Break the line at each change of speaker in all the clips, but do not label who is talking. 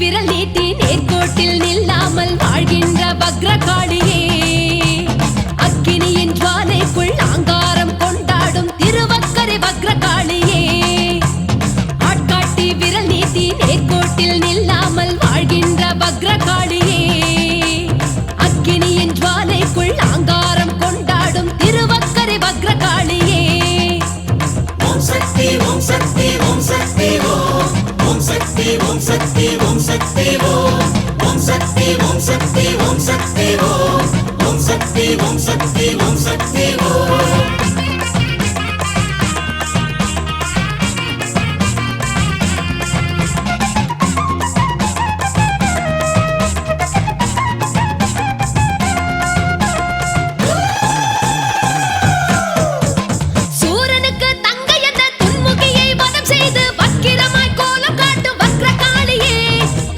விரல் நீட்டி நேர்கோட்டில் நில்லாமல் வக்ரகாளியே அக்கினியின் ஜுவாலைக்குள் அங்காரம் கொண்டாடும் திருவக்கரை வக்ரகாளியே ஆட்காட்டி விரல் நீட்டி நேர்கோட்டில் நில்லாமல் வாழ்கின்ற வக்ரகாளியே அக்கினியின் ஜுவாலைக்குள் அங்காரம் கொண்டாடும் திருவக்கரை வக்ரகாளியே
ஓம் சக்தி ஓம் சக்தி ஓம் சக்தி ஓம் சக்தி ஓம் சக்தி ஓம் சக்தி ஓம் சக்தி ஓம் சக்தி ஓம் சக்தி ஓம் சக்தி ஓம் சக்தி ஓம் சக்தி
சூரனுக்கு தங்கை என்ற துன்முகியை வதம் செய்து வக்கிரமாய் கோலம் காட்டும் வக்ரகாளியே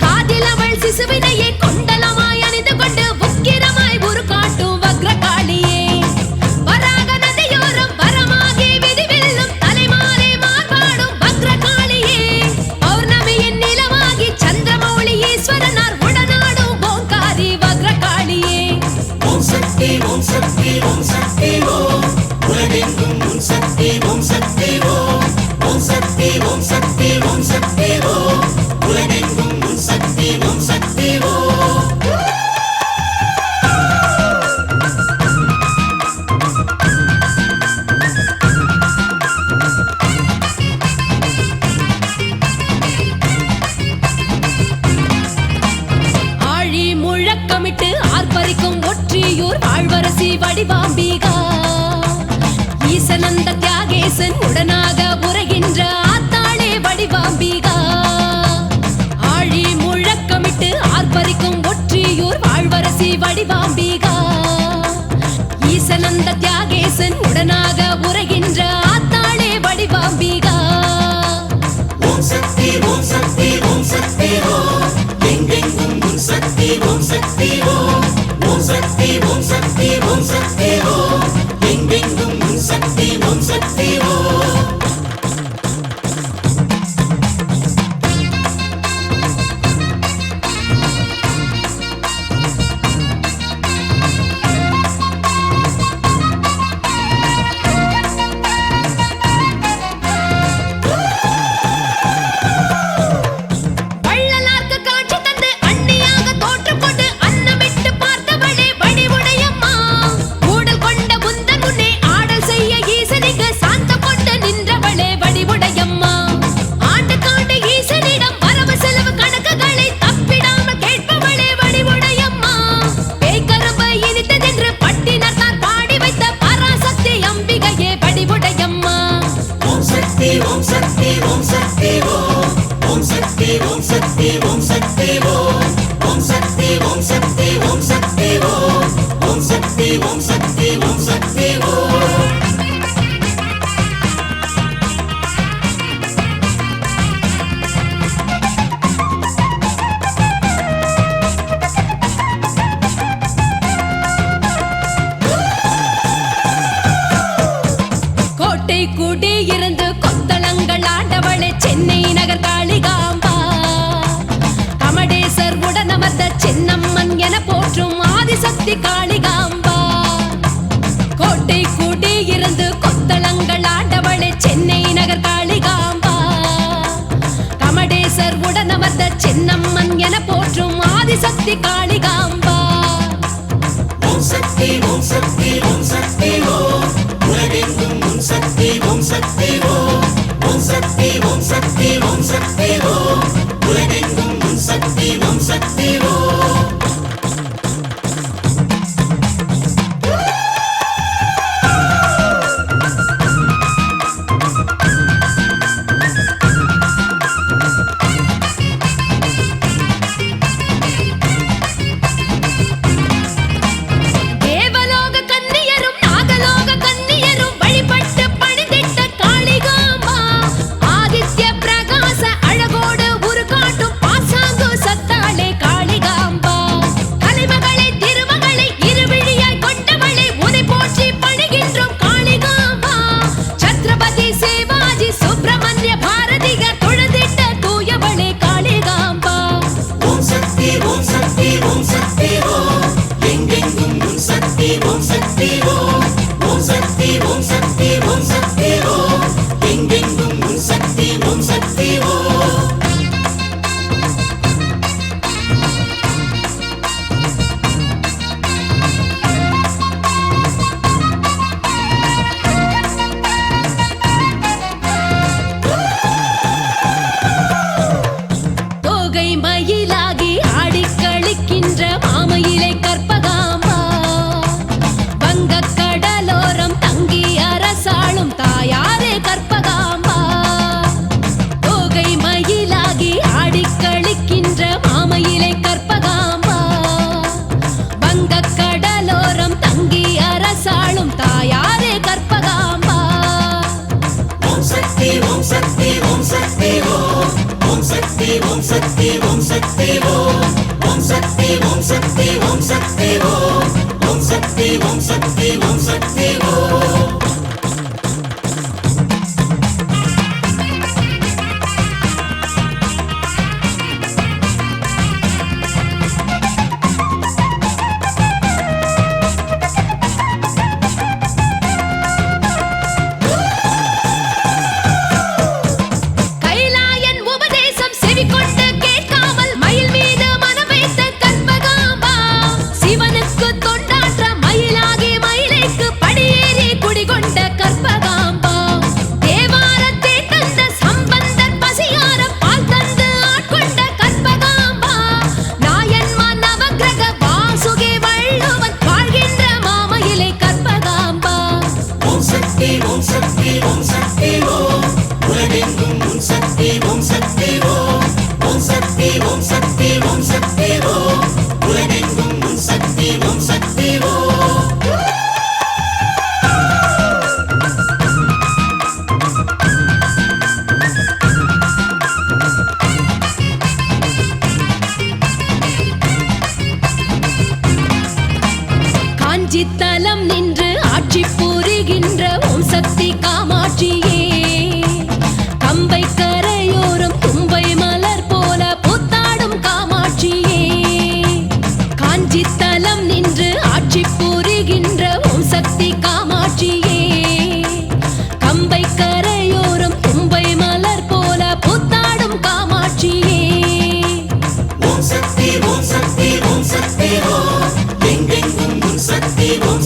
காதில் அவள் சிசுவினையே கொண்டலமாய் அணிந்து கொண்டு உக்கிரமாய் உரு காட்டும் வக்ரகாளியே வராக நதியோரம் வரமாகி விதிவெல்லும் தலைமாலை மார்பாடும் வக்ரகாளியே பௌர்ணமியின் நிலவாகி சந்திரமௌழி ஈஸ்வரனார் உடனாடும் ஓங்காரி வக்ரகாளியே
ஓம் சக்தி ஓம் சக்தி ஓம் சக்தி உலகெங்கும் உன் சக்தி ஓம் சக்தி ஓம் சக்தி ஓம் சக்தி ஓம் சக்தி உலகெங்கும் உன் சக்தி ஓம் சக்தி
ஆழி முழக்கமிட்டு ஆர்ப்பரிக்கும் ஒற்றியூர் ஆழ்வரசி வடிவாம்பிகா ஈசனந்த தியாகேசன் உடனாக உரைகின்ற ஆத்தாளே வடிவாம்பிகா ஆழி முழக்கமிட்டு ஆர்ப்பரிக்கும் ஒற்றியூர் ஆழ்வரசி வடிவாம்பிகா ஈசனந்த தியாகேசன் உடனாக உரைகின்ற ஆத்தாளே வடிவாம்பிகா
ஓம் சக்தி ஓம் சக்தி ஓம் சக்தி எங்கெங்கும் உன் சக்தி ஓம் சக்தி ஓம் சக்தி ஓம் சக்தி ஓம் சக்தி எங்கெங்கும் உன் சக்தி ஓம் சக்தி
வள்ளலார்க்கு காட்சி தந்து அண்ணியாக தோற்றம் கொண்டு அன்னமிட்டு பார்த்தவளே வடிவுடையம்மா ஊடல் கொண்ட உந்தன் முன்னே ஆடல் செய்ய ஈசனிக்கு சாந்தம் கொண்டு நின்றவளே வடிவுடையம்மா ஆண்டு காண்டு ஈசனிடம் வரவு செலவு கணக்குகளை தப்பிடாமல் கேட்பவளே வடிவுடையம்மா பேய்கரும்பை இனித்ததென்று பட்டினத்தார் பாடி வைத்த பராசக்தி அம்பிகையே வடிவுடையம்மா
ஓம் சக்தி ஓம் சக்தி ஓம் சக்தி ஓம் சக்தி ஓம் சக்தி ஓம் சக்தி ஓம் சக்தி ஓம் சக்தி ஓம் சக்தி ஓம் சக்தி ஓம் சக்தி ஓம் சக்தி
கோட்டை கூடி இருந்து கொத்தளங்கள் ஆண்டவளே சென்னை நகர் காளிகாம்பா கமடேசர் உடனமர்ந்த சின்னம்மன் என போற்றும் ஆதிசக்தி காளிகாம்பா கோட்டை கூடி இருந்து கொத்தளங்கள் ஆண்டவளே சென்னை நகர் காளிகாம்பா கமடேசர் உடனமர்ந்த சின்னம்மன் என போற்றும் ஆதிசக்தி காளிகாம்பா
ஓம் சக்தி ஓம் சக்தி ஓம் சக்தி உலகெங்கும் உன் சக்தி ஓம் சக்தி ஓம் சக்தி ஓம் சக்தி ஓம் சக்தி உலகெங்கும் உன் சக்தி ஓம் சக்தி
தேவலோக கன்னிய
உன் சக்தி ஓம் சக்தி ஓம் ஓம் சக்தி ஓம் சக்தி ஓம் சக்தி ஓம் எங்கெங்கும் உன் சக்தி ஓம் சக்தி ஓம்
தோகை மயிலாகி ஆடிக் களிக்கின்ற மாமயிலை கற்பகாம்பா வங்கக் கடலோரம் தங்கி அரசாளும் தாயாரே கற்பகாம்பா தோகை மயிலாகி ஆடிக் களிக்கின்ற மாமயிலை கற்பகாம்பா வங்கக் கடலோரம் தங்கி அரசாளும் தாயாரே கற்பகாம்பா
ஓம் சக்தி ஓம் சக்தி ஓம் சக்தி ஓம் ஓம் சக்தி ஓம் சக்தி ஓம் சக்தி ஓம் ஓம் சக்தி ஓம் சக்தி ஓம் சக்தி ஓம் ஓம் சக்தி ஓம் சக்தி ஓம் சக்தி ஓம்
கைலாயன் உபதேசம் செவிகொண்டு கேட்காமல் மயில் மீது மனம் வைத்த கற்பகாம்பா சிவனுக்கு தொண்டாற்ற மயிலாகி மயிலைக்கு படியேறி குடிகொண்ட கற்பகாம்பா தேவாரத்தை தந்த சம்பந்தர் பசியார பால் தந்து ஆட்கொண்ட கற்பகாம்பா நாயன்மார் நவக்கிரக வாசுகி வள்ளுவன் வாழ்கின்ற மாமயிலை கற்பகாம்பா
ஓம் சக்தி ஓம் சக்தி ஓம் சக்தி ஓம் உலகெங்கும் உன் சக்தி ஓம் சக்தி ஓம் ஓம் சக்தி ஓம் சக்தி ஓம் சக்தி ஓம் உலகெங்கும் உன் சக்தி ஓம் சக்தி ஓம்
காஞ்சி தலம் நின்று ஆட்சி புரிகின்ற ஓம் சக்தி காமாட்சியே கம்பை கரையோரம் தும்பை மலர் போல புத்தாடும் காமாட்சியே காஞ்சி தலம் நின்று ஆட்சி புரிகின்ற ஓம் சக்தி காமாட்சியே கம்பை கரையோரம் தும்பை மலர் போல புத்தாடும் காமாட்சியே
ஓம் சக்தி ஓம் சக்தி ஓம் சக்தி ஓம் எங்கெங்கும் உன் சக்தி ஓம்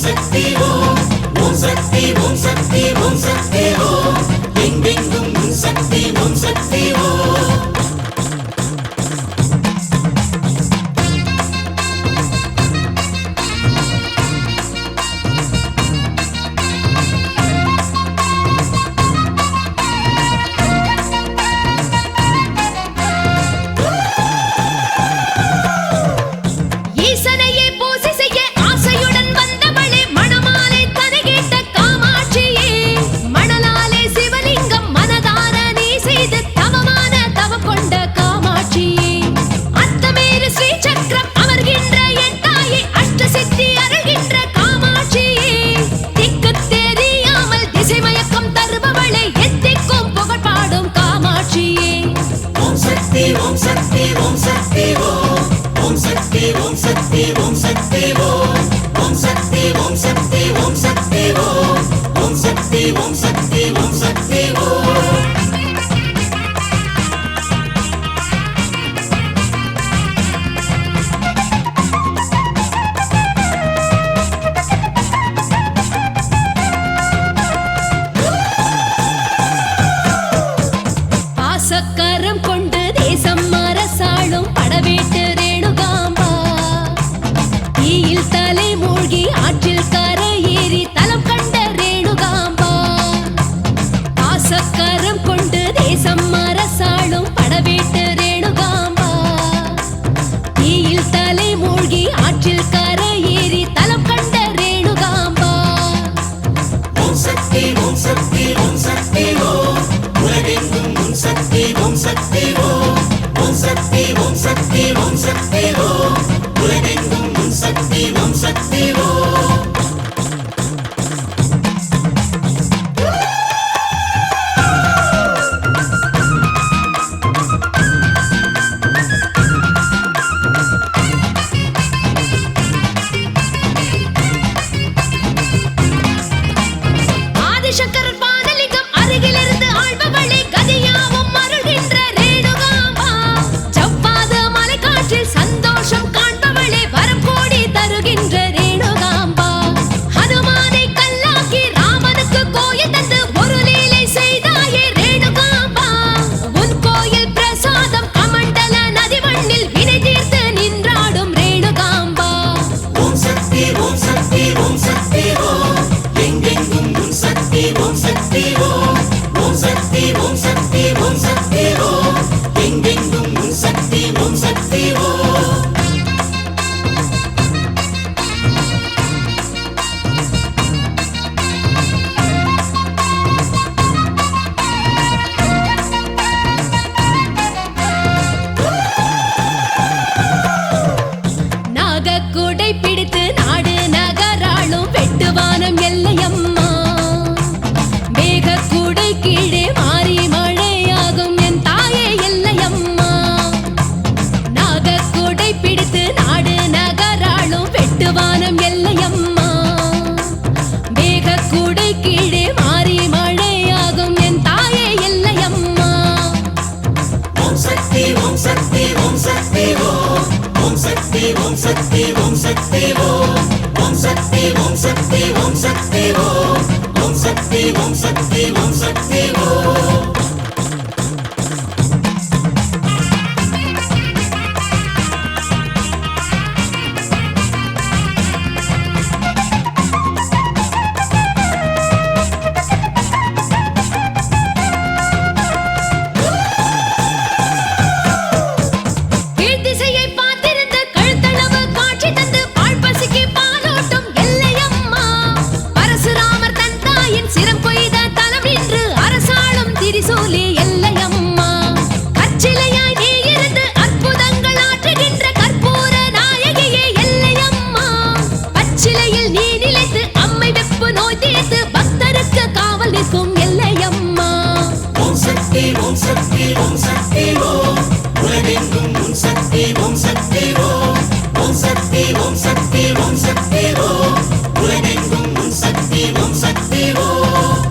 ஓம் சக்தி ஓம் சக்தி ஓம் எங்கெங்கும் உன் சக்தி ஓம் சக்தி ஓம் ஓம் சக்தி ஓம் சக்தி ஓம் சக்தி ஓம் எங்கெங்கும் உன் சக்தி ஓம் சக்தி ஓம்
நாகக்கூடை பிடித்து நாடு நகராளும் வெட்டுவானம் எல்லையம்மா மேகக்கூடை கீழே மாறி மழையாகும் என் தாயே எல்லையம்மா நாகக்கூடை பிடித்து நாடு நகராளும் வெட்டுவானம் எல்லையம்மா மேகக்கூடை கீழே மாறி மழையாகும் என் தாயே எல்லையம்மா
ஓம் சக்தி ஓம் சக்தி ஓம் சக்தி ஓம் ஓம் சக்தி ஓம் சக்தி ஓம் சக்தி ஓம் ஓம் சக்தி ஓம் சக்தி ஓம் சக்தி ஓம் ஓம் சக்தி ஓம் சக்தி ஓம் சக்தி ஓம்
கீழ்த்திசையை பார்த்திருந்து கழுத்தளவு காட்சி தந்து பால் பசிக்கு பாலோட்டும் எல்லையம்மா பரசுராமர் தன் தாயின் சிரம் கொய்த தலம் நின்று அரசாளும் திரிசூலி எல்லையம்மா கற்சிலையாய் நீ இருந்து அற்புதங்கள் ஆற்றுகின்ற கற்பூர நாயகியே எல்லையம்மா பச்சிலையில் நீ நிலைத்து அம்மை வெப்பு நோய் தீர்த்து பக்தருக்கு காவல் நிற்கும் எல்லையம்மா
ஓம் சக்தி ஓம் சக்தி ஓம் சக்தி ஓம் உலகெங்கும் உன் சக்தி ஓம் சக்தி ஓம் ஓம் சக்தி ஓம் சக்தி ஓம் சக்தி ஓம் உலகெங்கும் உன் சக்தி ஓம் சக்தி ஓம்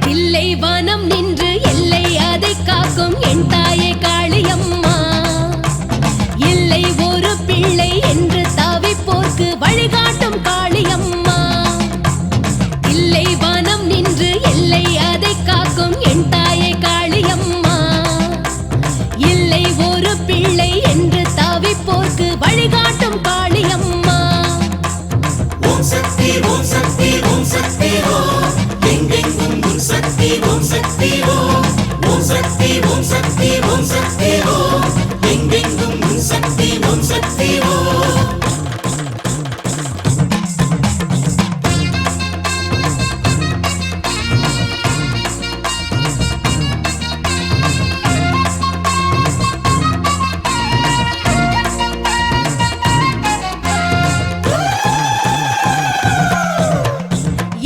தில்லை வனம் நின்று எல்லை அதை காக்கும் என் தாயே காளியம்மா இல்லை ஒரு பிள்ளை என்று தவிப்போர்க்கு வழிகாட்டும் காளியம்மா தில்லை வனம் நின்று எல்லை அதை காக்கும் என் தாயே காளியம்மா இல்லை ஒரு பிள்ளை என்று தவிப்போர்க்கு வழிகாட்டும் காளியம்மா
ஓம் சக்தி ஓம் சக்தி ஓம் சக்தி ஓம் எங்கெங்கும் உன் சக்தி ஓம் சக்தி ஓம் ஓம் சக்தி ஓம் சக்தி ஓம் சக்தி ஓம் எங்கெங்கும் உன் சக்தி ஓம் சக்தி ஓம்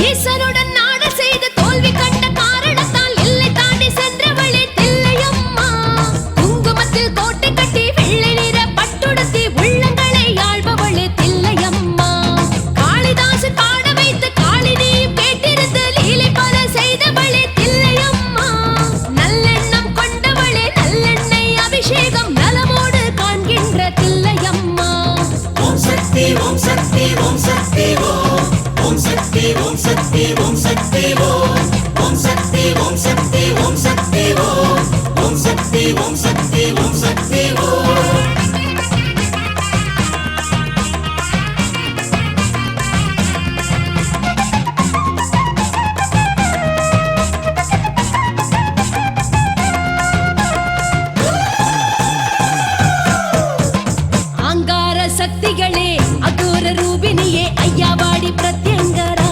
ஈசனுடன் நாடு செய்து தோல்வி கண்ட காரணத்தால் எல்லை தாண்டி சென்றவளே தில்லையம்மா குங்குமத்தில் கோட்டை கட்டி வெள்ளை நிற பட்டுடுத்தி உள்ளங்களை ஆள்பவளே தில்லையம்மா காளிதாசன் பாட வைத்து காளினி கேட்டிருந்து லீலை பல செய்தவளே தில்லையம்மா நல்லெண்ணம் கொண்டவளே நல்லெண்ணெய் அபிஷேகம் நலமோடு காண்கின்ற தில்லையம்மா
ஓம் சக்தி ஓம் சக்தி ஓம் சக்தி ஓம் ஓம் சக்தி ஓம் சக்தி ஓம் சக்தி ஓம் ஓம் சக்தி ஓம் சக்தி ஓம் சக்தி ஓம் ஓம் சக்தி ஓம் சக்தி ஓம் சக்தி ஓம்
ஆங்கார சக்திகளே அகோர ரூபினியே ஐயாவாடி பிரத்யங்கரா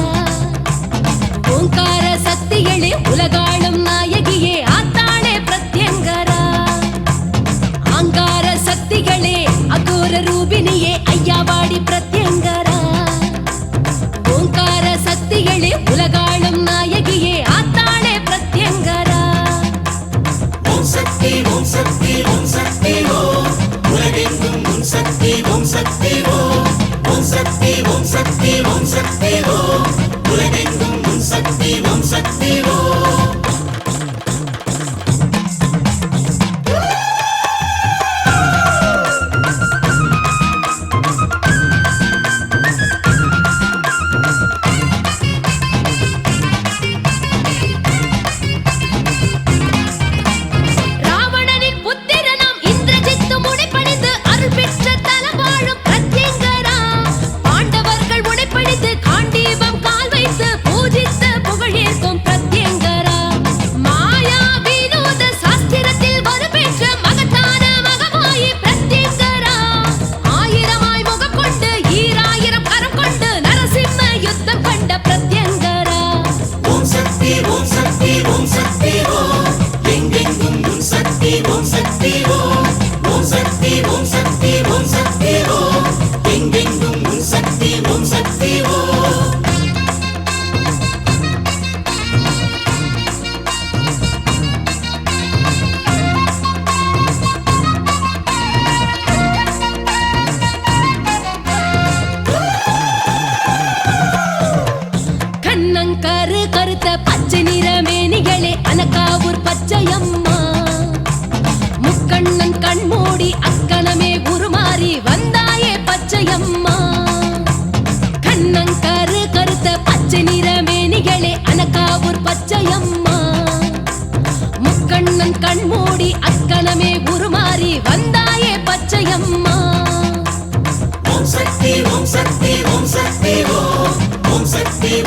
ஓங்கார சக்திகளே உலகாளும் நாயகியே ஆத்தாளே பிரத்யங்கரா ஆங்கார சக்திகளே அகோர ரூபினியே ஐயாவாடி பிரத்யங்கரா ஓங்கார சக்திகளே உலகாளும் நாயகியே ஆத்தாளே பிரத்யங்கரா
ஓம் சக்தி ஓம் சக்தி ஓம் சக்தி ஓம் உலகெங்கும் உன் சக்தி ஓம் சக்தி ஓம் ஓம் சக்தி ஓம் சக்தி ஓம் சக்தி ஓம் உலகெங்கும் உன் சக்தி ஓம் சக்தி ஓம்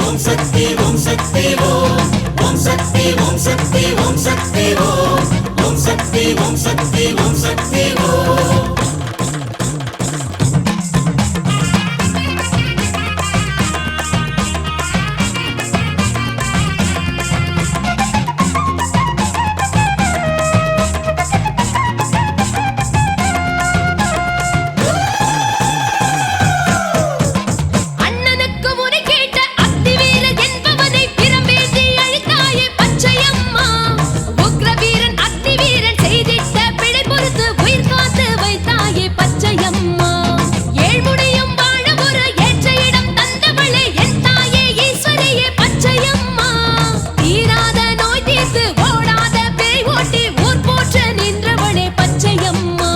ஓம் சக்தி ஓம் சக்தி ஓம் ஓம் சக்தி ஓம் சக்தி ஓம் சக்தி ஓம் ஓம் சக்தி ஓம் சக்தி ஓம் சக்தி ஓம்
அண்ணனுக்கு முறை கேட்ட அத்திவீரன் என்பவனை பிரம்பேந்தி அழித்தாயே பச்சையம்மா. உக்ரவீரன் அத்திவீரன் செய்திட்ட பிழை பொறுத்து உயிர் காத்து வைத்தாயே பச்சையம்மா. ஏழ்முனையும் வாழ ஒரு ஏற்ற இடம் தந்தவளே என் தாயே ஈஸ்வரியே பச்சையம்மா. தீராத நோய் தீர்த்து ஓடாத பேய் ஓட்டி ஊர் போற்ற நின்றவளே பச்சையம்மா.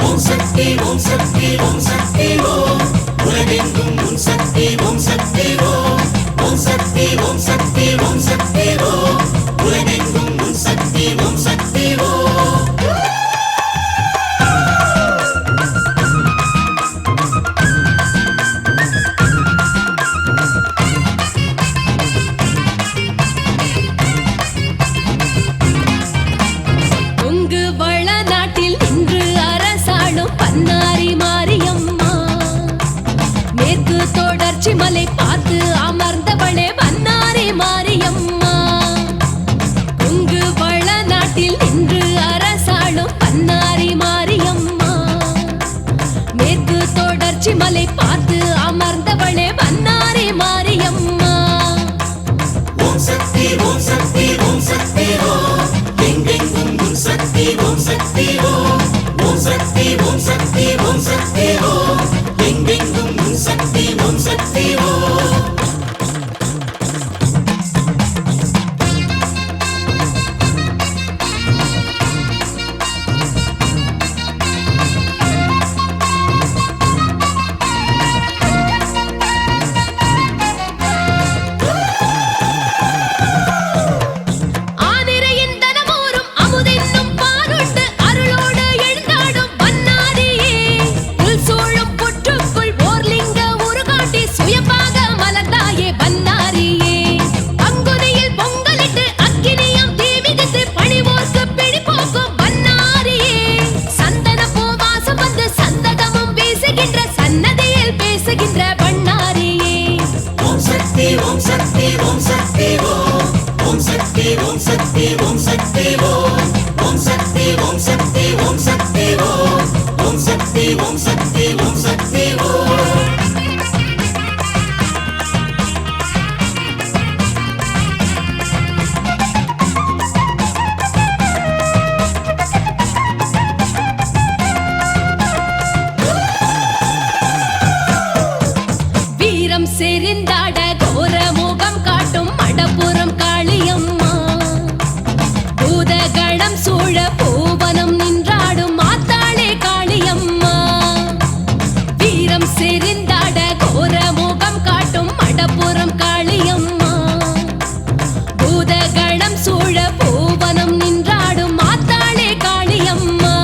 ஓம் சக்தி ஓம் சக்தி ஓம் சக்தி ஓம் உலகெங்கும் உன் சக்தி ஓம் சக்தி ஓம் ஓம் சக்தி ஓம் சக்தி ஓம் சக்தி ஓம் உலகெங்கும் உன் சக்தி ஓம் சக்தி ஓம்
கொங்கு வளநாட்டில் நின்று அரசாளும் பன்னாரி மாரியம்மா. மேற்கு தொடர்ச்சி மலை பார்த்து அமர்ந்தவளே பன்னாரி மாரியம்மா. கொங்கு வளநாட்டில் நின்று அரசாளும் பன்னாரி மாரியம்மா. மேற்கு தொடர்ச்சி மலை பார்த்து அமர்ந்தவளே பன்னாரி மாரியம்மா.
ஓம் சக்தி ஓம் சக்தி ஓம் சக்தி ஓம் எங்கெங்கும் உன் சக்தி ஓம் சக்தி ஓம் ஓம் சக்தி ஓம் சக்தி ஓம் சக்தி ஓம் எங்கெங்கும் உன் சக்தி ஓம் சக்தி ஓம்
ஆனிரையின் தனமோரும் அமுதென்னும் பாருண்டு அருளோடு எழுந்தாடும் பன்னாரியே. புல் சூழும் புற்றுக்குள் போர்லிங்க உருகாட்டி சுயமாக மலர்ந்தாயே பன்னாரியே. பங்குனியில் பொங்கலிட்டு அக்கினியம் தீ மிதித்து பணிவோர்க்கு பிடி போக்கும் பன்னாரியே. சந்தன பூவாசம் வந்து சந்ததமும் வீசுகின்ற சன்னதியில் பேசுகின்ற பன்னாரியே.
ஓம் சக்தி ஓம் சக்தி ஓம் சக்தி ஓம் ஓம் சக்தி ஓம் சக்தி ஓம் சக்தி ஓம் ஓம் சக்தி ஓம் சக்தி ஓம் சக்தி ஓம் ஓம் சக்தி ஓம் சக்தி ஓம் சக்தி ஓம்
வீரம் செறிந்தாட கோர முகம் காட்டும் மடப்புறம் காளியம்மா. பூதகணம் சூழ பூவனம் நின்றாடும் மாத்தாளே காளியம்மா. வீரம் செறிந்தாட கோர முகம் காட்டும் மடப்புறம் காளியம்மா. பூதகணம் சூழ பூவனம் நின்றாடும் மாத்தாளே காளியம்மா.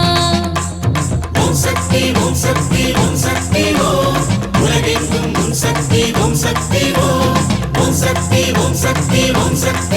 ஓம் சக்தி ஓம் சக்தி ஓம் சக்தி ஓம் உலகெங்கும் உன் சக்தி ஓம் சக்தி ஓம் ஓம் சக்தி ஓம் சக்தி ஓம் சக்தி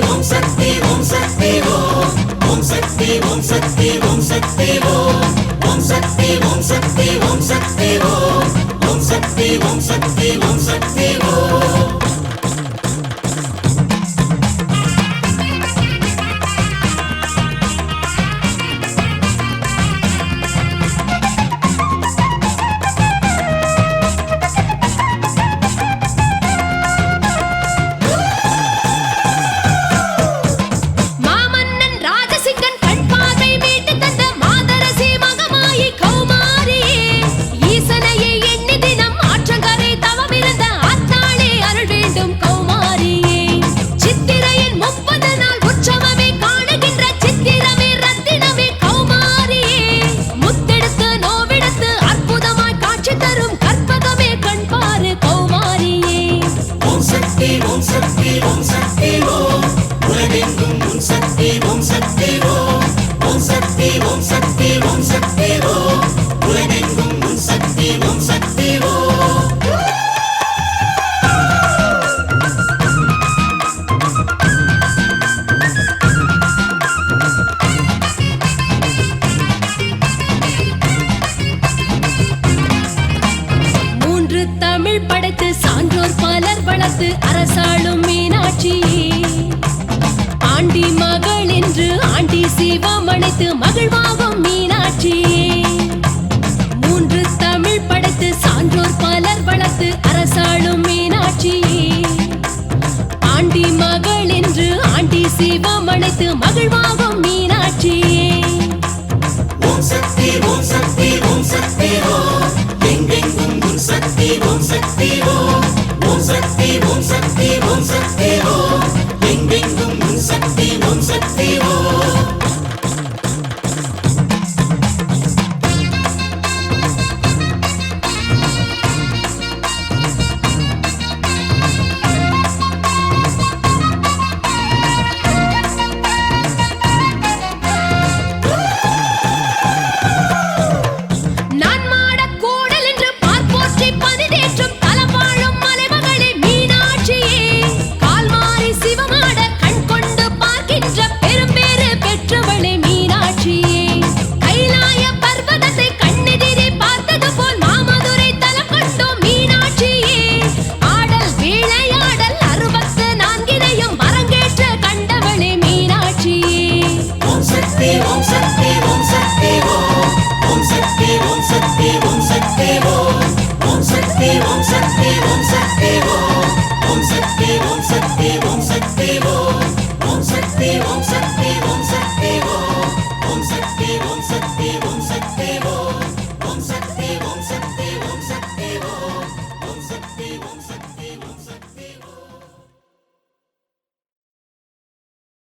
ஓம் சக்தி ஓம் சக்தி ஓம் ஓம் சக்தி ஓம் சக்தி ஓம் சக்தி ஓம் ஓம் சக்தி ஓம் சக்தி ஓம் சக்தி ஓம் ஓம் சக்தி ஓம் சக்தி ஓம் சக்தி ஓம்
மாமன்னன் ராஜசிங்கன் கண் பார்வை மீட்டு தந்த மாதரசி மகமாயி கௌமாரியே ஈசனையே எண்ணி தினம் ஆற்றங்கரை தவமிருந்த ஆத்தாளே அருள் வேண்டும் கௌமாரியே சித்திரையின் 30 நாள் உற்சவமே காணுகின்ற சித்திரமே ரத்தினமே கௌமாரியே முத்தெடுத்து நோவெடுத்து அற்புதமாய் காட்சி தரும் கற்பகமே கண் பாரு கௌமாரியே
ஓம் சக்தி ஓம் சக்தி ஓம் சக்தி ஓம் உலகெங்கும் உன் சக்தி ஓம் சக்தி ஓம் ஓம் சக்தி ஓம் சக்தி ஓம் சக்தி ஓம் உலகெங்கும் உன் சக்தி ஓம் சக்தி ஓம்
மூன்று தமிழ் படைத்து சான்றோர் பலர் வளர்த்து அரசாளும் மீனாட்சியே ஆண்டி மகள் என்று ஆண்டி சிவம் அணைத்து மகிழ்வாகும் மீனாட்சியே மூன்று தமிழ் படைத்து சான்றோர் பலர் வளர்த்து அரசாளும் மீனாட்சியே ஆண்டி மகள் என்று ஆண்டி சிவம் அணைத்து மகிழ்வாகும் மீனாட்சியே
ஓம் சக்தி ஓம் சக்தி ஓம் சக்தி ஓம் எங்கெங்கும் உன் சக்தி ஓம் சக்தி ஓம் ஓம் சக்தி ஓம் சக்தி ஓம் சக்தி ஓம் எங்கெங்கும் உன் சக்தி ஓம் சக்தி ஓம்
நான் மாடக் கூடல் என்று பார்ப்போற்றி பனிதேற்றும் தலம் வாழும் மலைமகளே மீனாட்சியே கால் மாறி சிவமாட கண் கொண்டு பார்க்கின்ற பெரும்பேறு பெற்றவளே மீனாட்சியே கைலாய பர்வதத்தை கண்ணெதிரே பார்த்தது போல் மாமதுரை தலம் கொண்டோம் மீனாட்சியே ஆடல் விளையாடல் 64 வரங்கேற்ற கண்டவளே மீனாட்சியே
ஓம் சக்தி ஓம் சக்தி ஓம் சக்தி ஓம் ஓம் சக்தி ஓம் சக்தி ஓம் சக்தி ஓம் ஓம் சக்தி ஓம் சக்தி ஓம் சக்தி ஓம் ஓம் சக்தி ஓம் சக்தி ஓம் சக்தி ஓம் ஓம் சக்தி ஓம் சக்தி ஓம் சக்தி ஓம் ஓம் சக்தி ஓம் சக்தி ஓம்